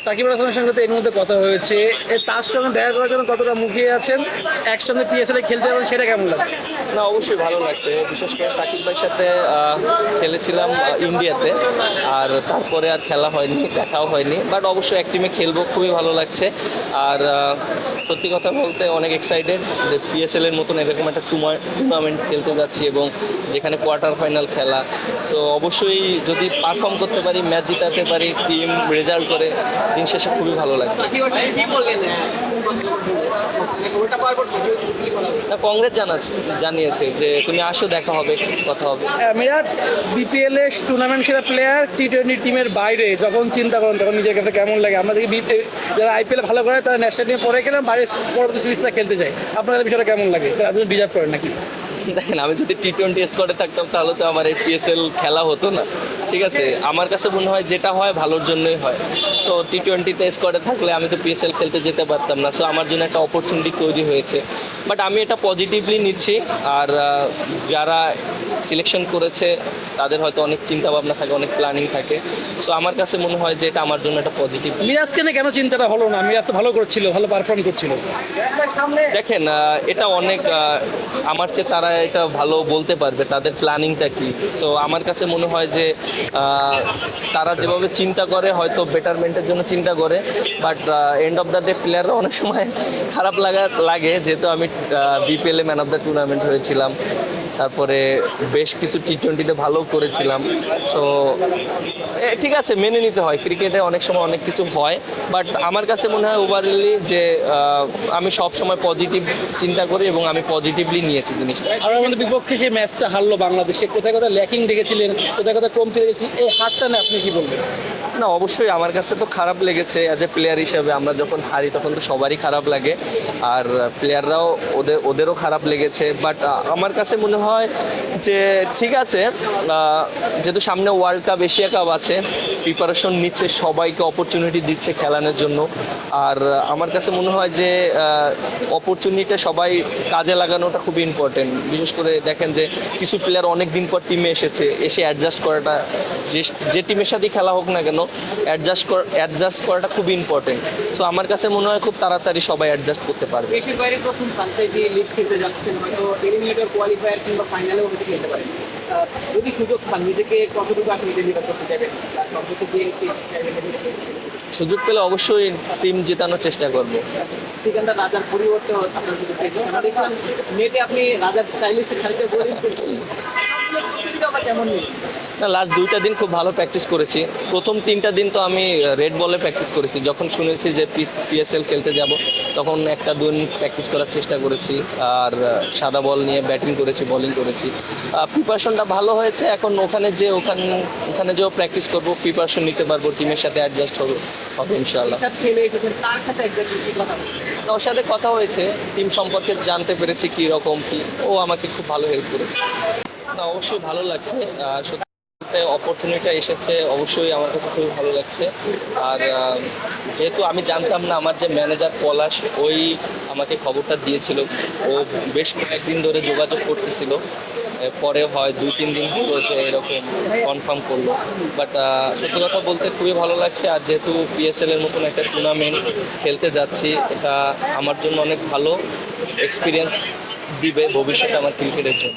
সাকিব আল হাসানের সঙ্গে তো এর মধ্যে কথা হয়েছে, তার সঙ্গে দেখা করার জন্য কতটা মুখিয়ে আছেন, একসঙ্গে পিএসএল এ খেলতে যাবেন, সেটা কেমন লাগছে? না, অবশ্যই ভালো লাগছে। বিশেষ করে সাকিব ভাইয়ের সাথে খেলেছিলাম ইন্ডিয়াতে, আর তারপরে আর খেলা হয়নি, দেখাও হয়নি, বাট অবশ্যই এক টিমে খেলবো, খুবই ভালো লাগছে। আর সত্যি কথা বলতে অনেক এক্সাইটেড যে পিএসএল এর মতন এরকম একটা টুর্নামেন্ট খেলতে যাচ্ছি, এবং যেখানে কোয়ার্টার ফাইনাল খেলা। সো অবশ্যই যদি পারফর্ম করতে পারি, ম্যাচ জিতাতে পারি, টিম রেজাল্ট করে, দিন শেষে খুবই ভালো লাগছে। না, কংগ্রেস জানিয়েছে যে তুমি আসো, দেখা হবে, কথা হবে। মিরাজ, বিপিএল এর টুর্নামেন্ট সেরা প্লেয়ার টি-20 টিমের বাইরে যখন চিন্তা করেন তখন নিজের কাছে কেমন লাগে? আমরা দেখি যারা আইপিএল ভালো করে তারা ন্যাশনাল টিমে পরে গেলাম, বাইরে পরবর্তী সিরিজটা খেলতে যায়, আপনাদের বিষয়টা কেমন লাগে? আপনি ডিজার্ভ করেন নাকি? দেখেন, আমি যদি টি-20 স্কোয়াডে থাকতাম তাহলে তো আমার এই পিএসএল খেলা হতো না। ঠিক আছে, আমার কাছে মনে হয় যেটা হয় ভালোর জন্যই হয়। সো টি-20তে স্কোয়াডে থাকলে আমি তো পিএসএল খেলতে যেতে পারতাম না। সো আমার জন্য একটা অপরচুনিটি তৈরি হয়েছে, বাট আমি এটা পজিটিভলি নিচ্ছি। আর যারা সিলেকশন করেছে তাদের হয়তো অনেক চিন্তা ভাবনা থাকে, অনেক প্ল্যানিং থাকে। সো আমার কাছে মনে হয় যে এটা আমার জন্য একটা পজিটিভ। মিরাজকে নিয়ে কেন চিন্তাটা হলো না? মিরাজ তো ভালো করছিল, ভালো পারফর্ম করছিল। দেখেন, এটা অনেক আমার চেয়ে তারা এটা ভালো বলতে পারবে তাদের প্ল্যানিংটা কি। সো আমার কাছে মনে হয় যে তারা যেভাবে চিন্তা করে হয়তো বেটারমেন্টের জন্য চিন্তা করে, but end of the day প্লেয়াররা অনেক সময় খারাপ লাগে, যেহেতু আমি বিপিএলে ম্যান অফ দ্য টুর্নামেন্ট হয়েছিলাম, তারপরে বেশ কিছু টি-20তে ভালো করেছিলাম। সো ঠিক আছে, মেনে নিতে হয়, ক্রিকেটে অনেক সময় অনেক কিছু হয়, বাট আমার কাছে মনে হয় ওভারঅলি যে আমি সব সময় পজিটিভ চিন্তা করি এবং আমি পজিটিভলি নিয়েছি জিনিসটা। আর আমাদের বিপক্ষে যে ম্যাচটা হারলো বাংলাদেশে, কোথায় কোথায় ল্যাকিং দেখেছিলেন, কোথায় কোথায় কমতি দেখেছিলেন, এই হারটা না আপনি কি বলবেন? না, অবশ্যই আমার কাছে তো খারাপ লেগেছে। অ্যাজ এ প্লেয়ার হিসেবে আমরা যখন হারি তখন তো সবারই খারাপ লাগে, আর প্লেয়াররাও ওদেরও খারাপ লেগেছে। বাট আমার কাছে মনে হয় যে ঠিক আছে, যেহেতু সামনে ওয়ার্ল্ড কাপ, এশিয়া কাপ আছে, প্রিপারেশন নিচ্ছে, সবাইকে অপরচুনিটি দিচ্ছে খেলানোর জন্য। আর আমার কাছে মনে হয় যে অপরচুনিটিটা সবাই কাজে লাগানোটা খুবই ইম্পর্টেন্ট। বিশেষ করে দেখেন যে কিছু প্লেয়ার অনেক দিন পর টিমে এসে অ্যাডজাস্ট করাটা, যে টিমের সাথেই খেলা হোক না কেন, অ্যাডজাস্ট করাটা খুব ইম্পর্টেন্ট। সো আমার কাছে মনে হয় খুব তাড়াতাড়ি সবাই অ্যাডজাস্ট করতে পারবে। দেশের বাইরে প্রথম ফ্রাঞ্চাইজি লিগ খেলতে যাচ্ছেন, হয়তো এলিমিনেটর, কোয়ালিফায়ার কিংবা ফাইনালেও হতে খেলতে পারেন। যদি সুযোগ পান, নিজেকে কতটুকু আপনি ডেলিভার করতে চাইবেন? সর্বোচ্চ দিয়ে সুযোগ পেলে অবশ্যই টিম জেতানোর চেষ্টা করব। সিকান্দার রাজার পরিবর্তে আপনার সুযোগ পেয়েছেন। আমরা দেখলাম নেটে আপনি রাজার স্টাইলিস্টের খেলতে বলেন, কেমন নেই? না, লাস্ট 2টা দিন খুব ভালো প্র্যাকটিস করেছি। প্রথম 3টা দিন তো আমি রেড বলে প্র্যাকটিস করেছি। যখন শুনেছি যে পিএসএল খেলতে যাব, তখন 1-2 দিন প্র্যাকটিস করার চেষ্টা করেছি, আর সাদা বল নিয়ে ব্যাটিং করেছি, বোলিং করেছি। প্রিপারেশনটা ভালো হয়েছে। এখন ওখানে যেও প্র্যাকটিস করব, প্রিপারেশন নিতে পারবো, টিমের সাথে অ্যাডজাস্ট হবে ইনশাআল্লাহ। ওর সাথে কথা হয়েছে, টিম সম্পর্কে জানতে পেরেছি কী রকম কী, ও আমাকে খুব ভালো হেল্প করেছে। না, অবশ্যই ভালো লাগছে। অপরচুনিটি এসেছে, অবশ্যই আমার কাছে খুবই ভালো লাগছে। আর যেহেতু আমি জানতাম না, আমার যে ম্যানেজার পলাশ, ওই আমাকে খবরটা দিয়েছিল। ও বেশ কয়েকদিন ধরে যোগাযোগ করতেছিল, পরে হয় 2-3 দিন হলো যে এরকম কনফার্ম করলো। বাট সত্যি কথা বলতে খুবই ভালো লাগছে। আর যেহেতু পিএসএল এর মতন একটা টুর্নামেন্ট খেলতে যাচ্ছি, এটা আমার জন্য অনেক ভালো এক্সপিরিয়েন্স দিবে ভবিষ্যতে আমার ক্রিকেটের জন্য।